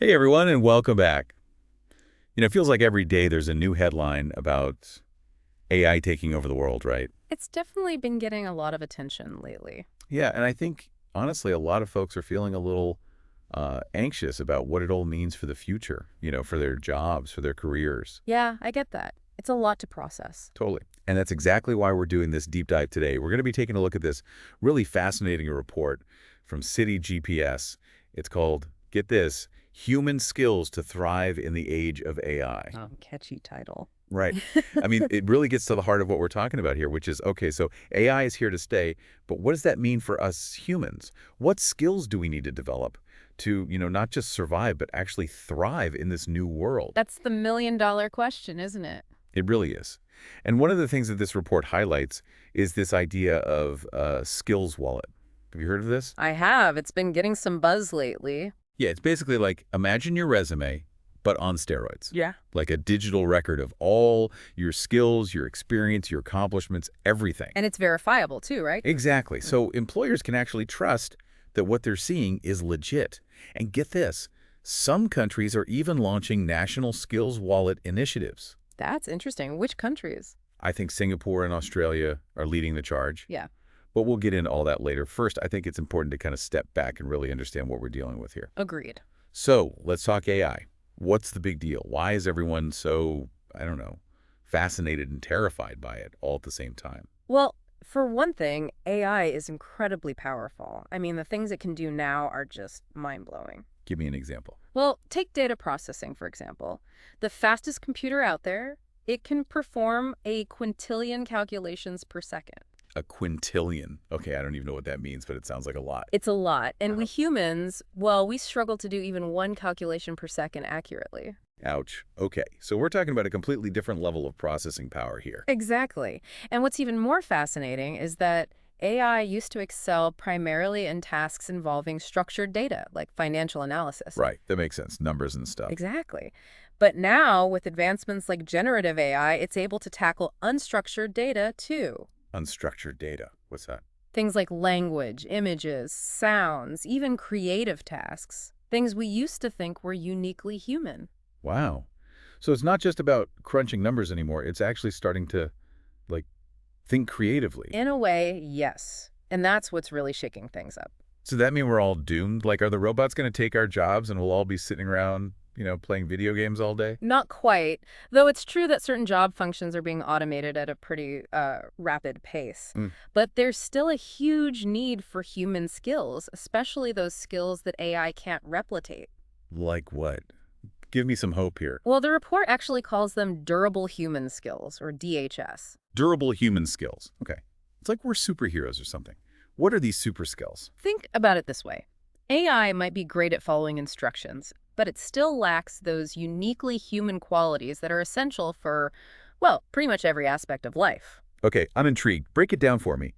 Hey everyone, and welcome back. It feels like every day there's a new headline about AI taking over the world, right? It's definitely been getting a lot of attention lately. Yeah, and I think, honestly, a lot of folks are feeling a little anxious about what it all means for the future, for their jobs, for their careers. Yeah, I get that. It's a lot to process. Totally. And that's exactly why we're doing this deep dive today. We're going to be taking a look at this really fascinating report from City GPS. It's called, get this, Human Skills to Thrive in the Age of AI. Oh, catchy title. Right. I mean, it really gets to the heart of what we're talking about here, which is, okay, so AI is here to stay, but what does that mean for us humans? What skills do we need to develop to, not just survive, but actually thrive in this new world? That's the million-dollar question, isn't it? It really is. And one of the things that this report highlights is this idea of skills wallet. Have you heard of this? I have. It's been getting some buzz lately. Yeah, it's basically like, imagine your resume, but on steroids. Yeah. Like a digital record of all your skills, your experience, your accomplishments, everything. And it's verifiable too, right? Exactly. So employers can actually trust that what they're seeing is legit. And get this, some countries are even launching national skills wallet initiatives. That's interesting. Which countries? I think Singapore and Australia are leading the charge. Yeah. But we'll get into all that later. First, I think it's important to kind of step back and really understand what we're dealing with here. Agreed. So let's talk AI. What's the big deal? Why is everyone so, I don't know, fascinated and terrified by it all at the same time? Well, for one thing, AI is incredibly powerful. I mean, the things it can do now are just mind-blowing. Give me an example. Well, take data processing, for example. The fastest computer out there, it can perform a quintillion calculations per second. A quintillion. Okay, I don't even know what that means, but it sounds like a lot. It's a lot. And we Wow. humans, well, we struggle to do even one calculation per second accurately. Ouch. Okay, so we're talking about a completely different level of processing power here. Exactly. And what's even more fascinating is that AI used to excel primarily in tasks involving structured data, like financial analysis. Right, that makes sense. Numbers and stuff. Exactly. But now, with advancements like generative AI, it's able to tackle unstructured data, too. Unstructured data. What's that? Things like language, images, sounds, even creative tasks. Things we used to think were uniquely human. Wow. So it's not just about crunching numbers anymore. It's actually starting to, like, think creatively. In a way, yes. And that's what's really shaking things up. So that mean we're all doomed? Like, are the robots going to take our jobs and we'll all be sitting around, playing video games all day? Not quite, though it's true that certain job functions are being automated at a pretty rapid pace. Mm. But there's still a huge need for human skills, especially those skills that AI can't replicate. Like what? Give me some hope here. Well, the report actually calls them durable human skills, or DHS. Durable human skills. Okay. It's like we're superheroes or something. What are these super skills? Think about it this way. AI might be great at following instructions, but it still lacks those uniquely human qualities that are essential for, well, pretty much every aspect of life. Okay, I'm intrigued. Break it down for me.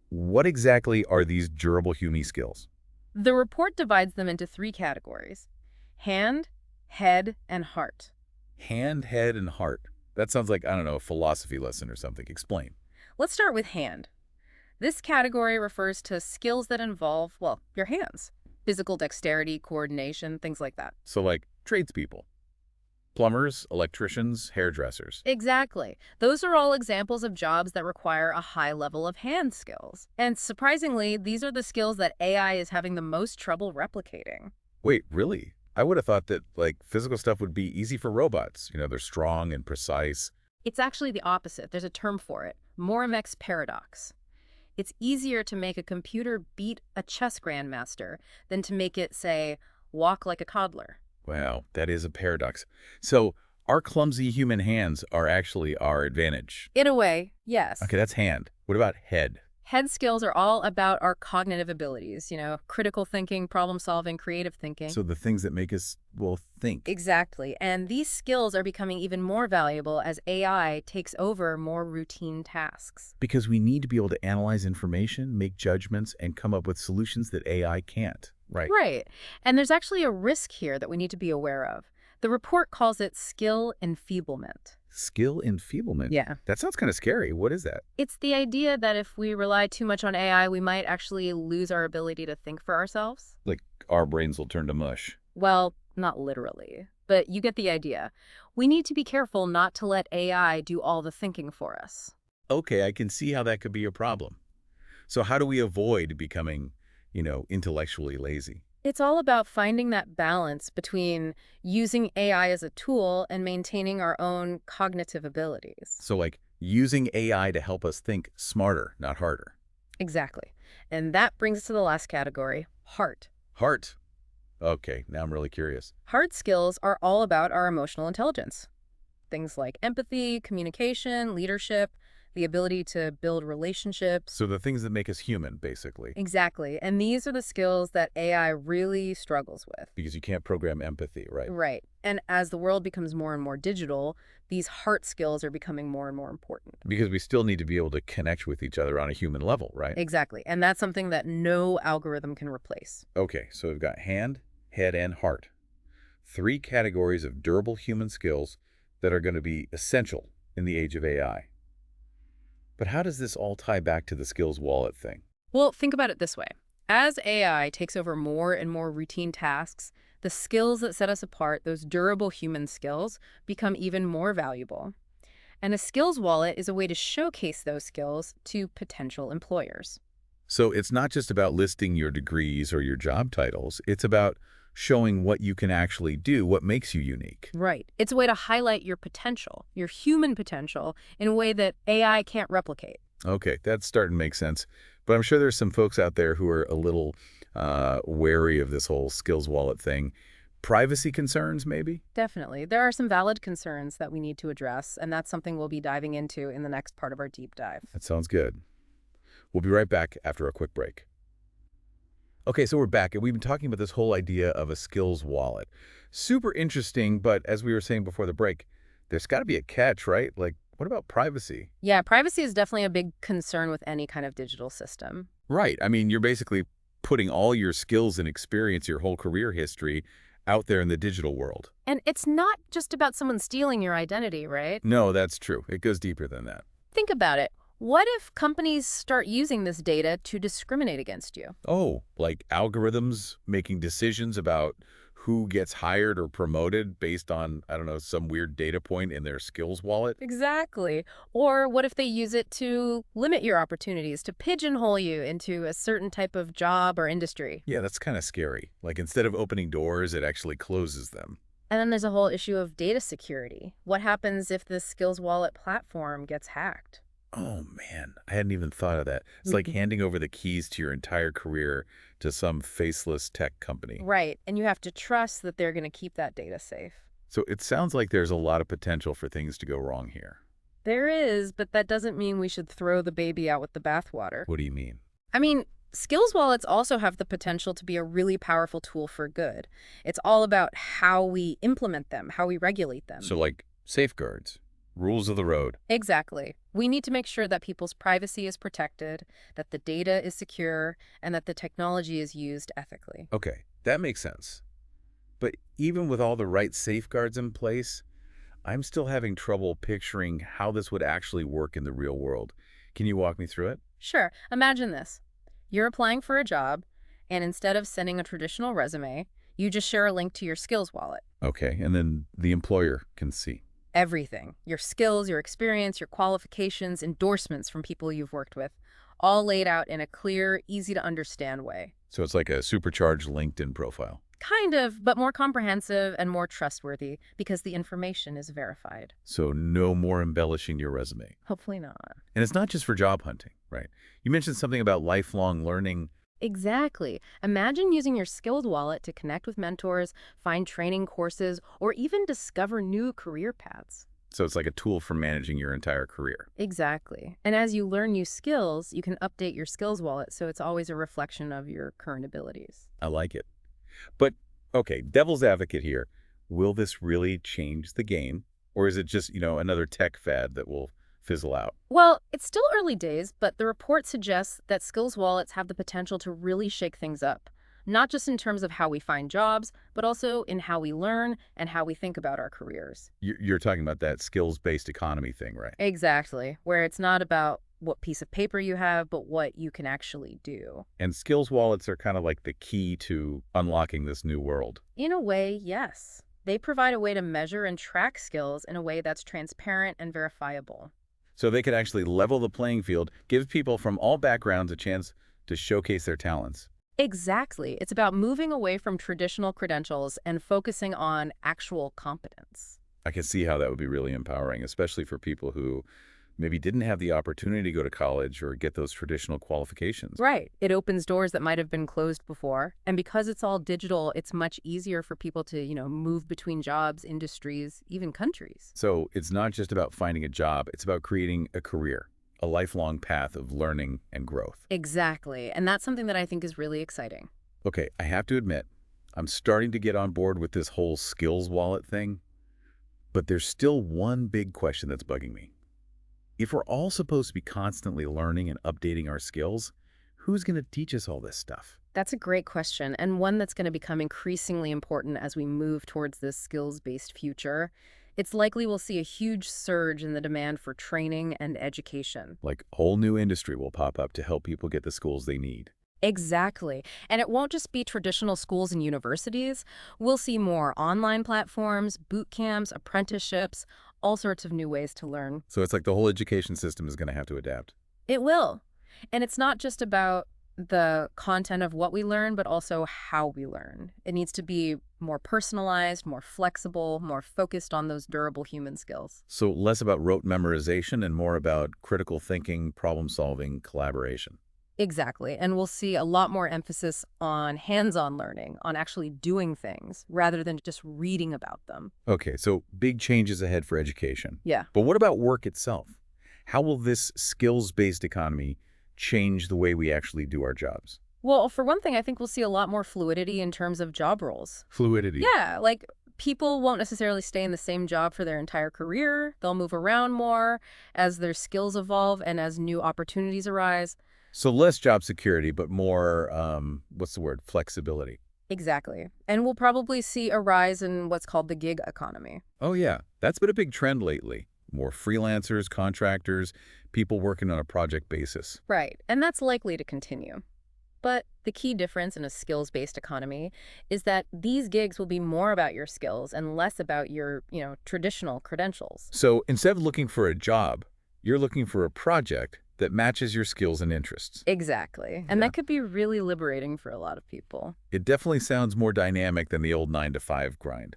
What exactly are these durable human skills? The report divides them into three categories: hand, head, and heart. Hand, head, and heart. That sounds like, I don't know, a philosophy lesson or something. Explain. Let's start with hand. This category refers to skills that involve, well, your hands. Physical dexterity, coordination, things like that. So like tradespeople. Plumbers, electricians, hairdressers. Exactly. Those are all examples of jobs that require a high level of hand skills. And surprisingly, these are the skills that AI is having the most trouble replicating. Wait, really? I would have thought that, like, physical stuff would be easy for robots. They're strong and precise. It's actually the opposite. There's a term for it: Moromek's paradox. It's easier to make a computer beat a chess grandmaster than to make it, say, walk like a toddler. Wow, that is a paradox. So our clumsy human hands are actually our advantage. In a way, yes. Okay, that's hand. What about head? Head skills are all about our cognitive abilities, critical thinking, problem solving, creative thinking. So the things that make us, well, think. Exactly. And these skills are becoming even more valuable as AI takes over more routine tasks. Because we need to be able to analyze information, make judgments, and come up with solutions that AI can't. Right. Right. And there's actually a risk here that we need to be aware of. The report calls it skill enfeeblement. Skill enfeeblement? Yeah. That sounds kind of scary. What is that? It's the idea that if we rely too much on AI, we might actually lose our ability to think for ourselves. Like, our brains will turn to mush. Well, Not literally, but you get the idea. We need to be careful not to let AI do all the thinking for us. Okay, I can see how that could be a problem. So how do we avoid becoming, intellectually lazy? It's all about finding that balance between using AI as a tool and maintaining our own cognitive abilities. So like using AI to help us think smarter, not harder. Exactly. And that brings us to the last category, heart. Heart. Okay, now I'm really curious. Hard skills are all about our emotional intelligence. Things like empathy, communication, leadership, the ability to build relationships. So the things that make us human, basically, Exactly. And these are the skills that AI really struggles with. because you can't program empathy, right? Right. And as the world becomes more and more digital, these heart skills are becoming more and more important. Because we still need to be able to connect with each other on a human level, right? Exactly. And that's something that no algorithm can replace. Okay, so we've got hand, head, and heart. Three categories of durable human skills that are going to be essential in the age of AI. But how does this all tie back to the skills wallet thing? Well, think about it this way. As AI takes over more and more routine tasks, the skills that set us apart, those durable human skills, become even more valuable. And a skills wallet is a way to showcase those skills to potential employers. So it's not just about listing your degrees or your job titles. It's about showing what you can actually do, what makes you unique. Right. It's a way to highlight your potential, your human potential, in a way that AI can't replicate. Okay, that's starting to make sense. But I'm sure there's some folks out there who are a little wary of this whole skills wallet thing. Privacy concerns, maybe? Definitely. There are some valid concerns that we need to address, and that's something we'll be diving into in the next part of our deep dive. That sounds good. We'll be right back after a quick break. Okay, so we're back, and we've been talking about this whole idea of a skills wallet. Super interesting, but as we were saying before the break, there's got to be a catch, right? Like, what about privacy? Yeah, privacy is definitely a big concern with any kind of digital system. Right. I mean, you're basically putting all your skills and experience, your whole career history, out there in the digital world. And it's not just about someone stealing your identity, right? No, that's true. It goes deeper than that. Think about it. What if companies start using this data to discriminate against you? Oh, like algorithms making decisions about who gets hired or promoted based on, I don't know, some weird data point in their skills wallet? Exactly. Or what if they use it to limit your opportunities, to pigeonhole you into a certain type of job or industry? Yeah, that's kind of scary. Like instead of opening doors, it actually closes them. And then there's a whole issue of data security. What happens if the Skills Wallet platform gets hacked? Oh man, I hadn't even thought of that. It's like handing over the keys to your entire career to some faceless tech company. Right. And you have to trust that they're going to keep that data safe. So it sounds like there's a lot of potential for things to go wrong here. There is, but that doesn't mean we should throw the baby out with the bathwater. What do you mean? I mean, skills wallets also have the potential to be a really powerful tool for good. It's all about how we implement them, how we regulate them. So like safeguards, rules of the road. Exactly. We need to make sure that people's privacy is protected, that the data is secure, and that the technology is used ethically. Okay, that makes sense. But even with all the right safeguards in place, I'm still having trouble picturing how this would actually work in the real world. Can you walk me through it? Sure, imagine this. You're applying for a job, and instead of sending a traditional resume, you just share a link to your skills wallet. Okay, and then the employer can see. Everything. Your skills, your experience, your qualifications, endorsements from people you've worked with, all laid out in a clear, easy to understand way. So it's like a supercharged LinkedIn profile. Kind of, but more comprehensive and more trustworthy because the information is verified. So no more embellishing your resume. Hopefully not. And it's not just for job hunting, right? You mentioned something about lifelong learning. Exactly. Imagine using your skills wallet to connect with mentors, find training courses, or even discover new career paths. So it's like a tool for managing your entire career. Exactly. And as you learn new skills, you can update your skills wallet so it's always a reflection of your current abilities. I like it. But, okay, devil's advocate here. Will this really change the game? Or is it just, another tech fad that will fizzle out? Well, it's still early days, but the report suggests that skills wallets have the potential to really shake things up, not just in terms of how we find jobs, but also in how we learn and how we think about our careers. You're talking about that skills-based economy thing, right? Exactly, where it's not about what piece of paper you have, but what you can actually do. And skills wallets are kind of like the key to unlocking this new world. In a way, yes. They provide a way to measure and track skills in a way that's transparent and verifiable. So they could actually level the playing field, give people from all backgrounds a chance to showcase their talents. Exactly. It's about moving away from traditional credentials and focusing on actual competence. I can see how that would be really empowering, especially for people who maybe didn't have the opportunity to go to college or get those traditional qualifications. Right. It opens doors that might have been closed before. And because it's all digital, it's much easier for people to, move between jobs, industries, even countries. So it's not just about finding a job, it's about creating a career, a lifelong path of learning and growth. Exactly. And that's something that I think is really exciting. Okay, I have to admit, I'm starting to get on board with this whole skills wallet thing, but there's still one big question that's bugging me. If we're all supposed to be constantly learning and updating our skills, who's going to teach us all this stuff? That's a great question, and one that's going to become increasingly important as we move towards this skills-based future. It's likely we'll see a huge surge in the demand for training and education. Like a whole new industry will pop up to help people get the skills they need. Exactly. And it won't just be traditional schools and universities. We'll see more online platforms, boot camps, apprenticeships, all sorts of new ways to learn. So it's like the whole education system is going to have to adapt. It will. And it's not just about the content of what we learn, but also how we learn. It needs to be more personalized, more flexible, more focused on those durable human skills. So less about rote memorization and more about critical thinking, problem solving, collaboration. Exactly. And we'll see a lot more emphasis on hands-on learning, on actually doing things, rather than just reading about them. Okay, so big changes ahead for education. Yeah. But what about work itself? How will this skills-based economy change the way we actually do our jobs? Well, for one thing, I think we'll see a lot more fluidity in terms of job roles. Fluidity. Yeah, like people won't necessarily stay in the same job for their entire career. They'll move around more as their skills evolve and as new opportunities arise. So less job security, but more, what's the word, flexibility. Exactly. And we'll probably see a rise in what's called the gig economy. Oh, yeah. That's been a big trend lately. More freelancers, contractors, people working on a project basis. Right. And that's likely to continue. But the key difference in a skills-based economy is that these gigs will be more about your skills and less about your, traditional credentials. So instead of looking for a job, you're looking for a project that matches your skills and interests. Exactly. And that could be really liberating for a lot of people. It definitely sounds more dynamic than the old 9-to-5 grind.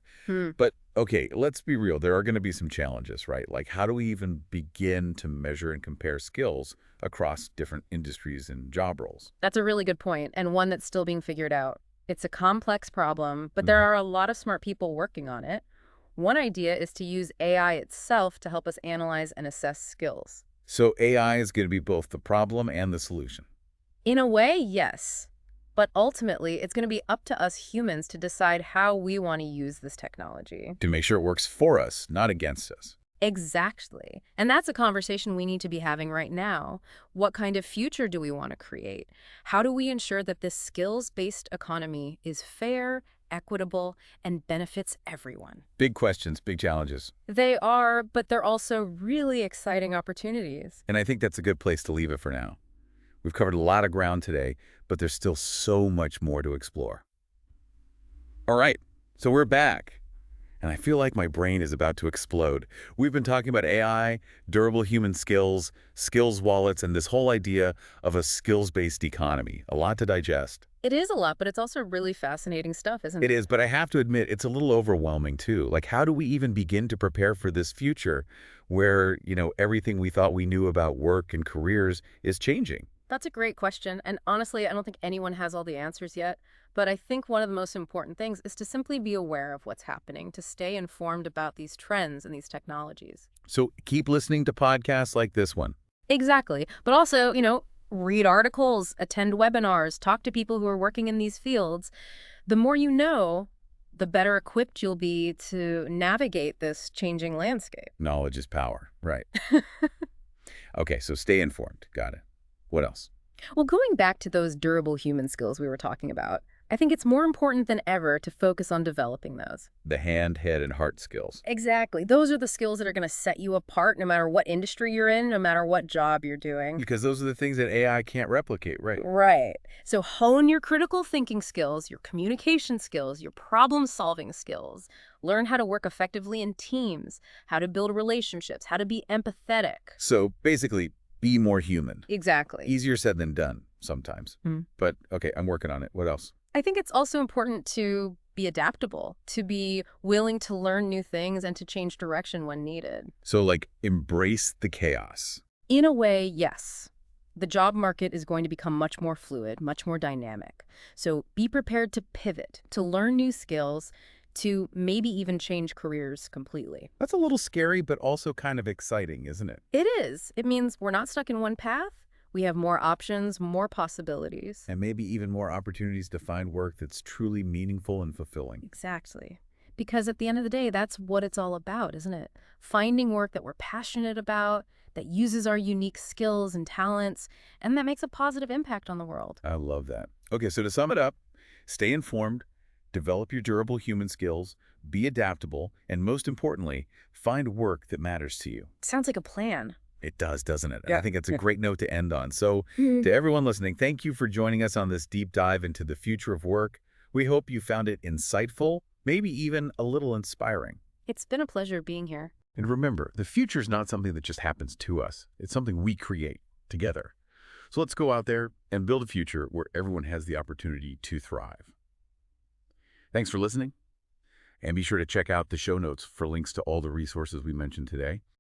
But, okay, let's be real. There are going to be some challenges, right? Like, how do we even begin to measure and compare skills across different industries and job roles? That's a really good point, and one that's still being figured out. It's a complex problem, but there are a lot of smart people working on it. One idea is to use AI itself to help us analyze and assess skills. So AI is going to be both the problem and the solution. In a way, yes. But ultimately, it's going to be up to us humans to decide how we want to use this technology. To make sure it works for us, not against us. Exactly. And that's a conversation we need to be having right now. What kind of future do we want to create? How do we ensure that this skills-based economy is fair, equitable, and benefits everyone? Big questions, big challenges. They are, but they're also really exciting opportunities. And I think that's a good place to leave it for now. We've covered a lot of ground today, but there's still so much more to explore. All right, so we're back. And I feel like my brain is about to explode. We've been talking about AI, durable human skills, skills wallets, and this whole idea of a skills-based economy. A lot to digest. It is a lot, but it's also really fascinating stuff, isn't it? It is, but I have to admit, it's a little overwhelming too. Like, how do we even begin to prepare for this future where, everything we thought we knew about work and careers is changing? That's a great question. And honestly, I don't think anyone has all the answers yet. But I think one of the most important things is to simply be aware of what's happening, to stay informed about these trends and these technologies. So keep listening to podcasts like this one. Exactly. But also, read articles, attend webinars, talk to people who are working in these fields. The more you know, the better equipped you'll be to navigate this changing landscape. Knowledge is power. Right. Okay, so stay informed. Got it. What else? Well, going back to those durable human skills we were talking about, I think it's more important than ever to focus on developing those. The hand, head, and heart skills. Exactly. Those are the skills that are going to set you apart no matter what industry you're in, no matter what job you're doing. Because those are the things that AI can't replicate, right? Right. So hone your critical thinking skills, your communication skills, your problem-solving skills. Learn how to work effectively in teams, how to build relationships, how to be empathetic. So basically, be more human. Exactly. Easier said than done sometimes. Hmm. But okay, I'm working on it. What else? I think it's also important to be adaptable, to be willing to learn new things and to change direction when needed. So like embrace the chaos. In a way, yes. The job market is going to become much more fluid, much more dynamic. So be prepared to pivot, to learn new skills, to maybe even change careers completely. That's a little scary, but also kind of exciting, isn't it? It is. It means we're not stuck in one path. We have more options, more possibilities. And maybe even more opportunities to find work that's truly meaningful and fulfilling. Exactly. Because at the end of the day, that's what it's all about, isn't it? Finding work that we're passionate about, that uses our unique skills and talents, and that makes a positive impact on the world. I love that. Okay, so to sum it up, stay informed, develop your durable human skills, be adaptable, and most importantly, find work that matters to you. Sounds like a plan. It does, doesn't it? And I Yeah. think it's a great note to end on. So Mhm. to everyone listening, thank you for joining us on this deep dive into the future of work. We hope you found it insightful, maybe even a little inspiring. It's been a pleasure being here. And remember, the future is not something that just happens to us. It's something we create together. So let's go out there and build a future where everyone has the opportunity to thrive. Thanks for listening, and be sure to check out the show notes for links to all the resources we mentioned today.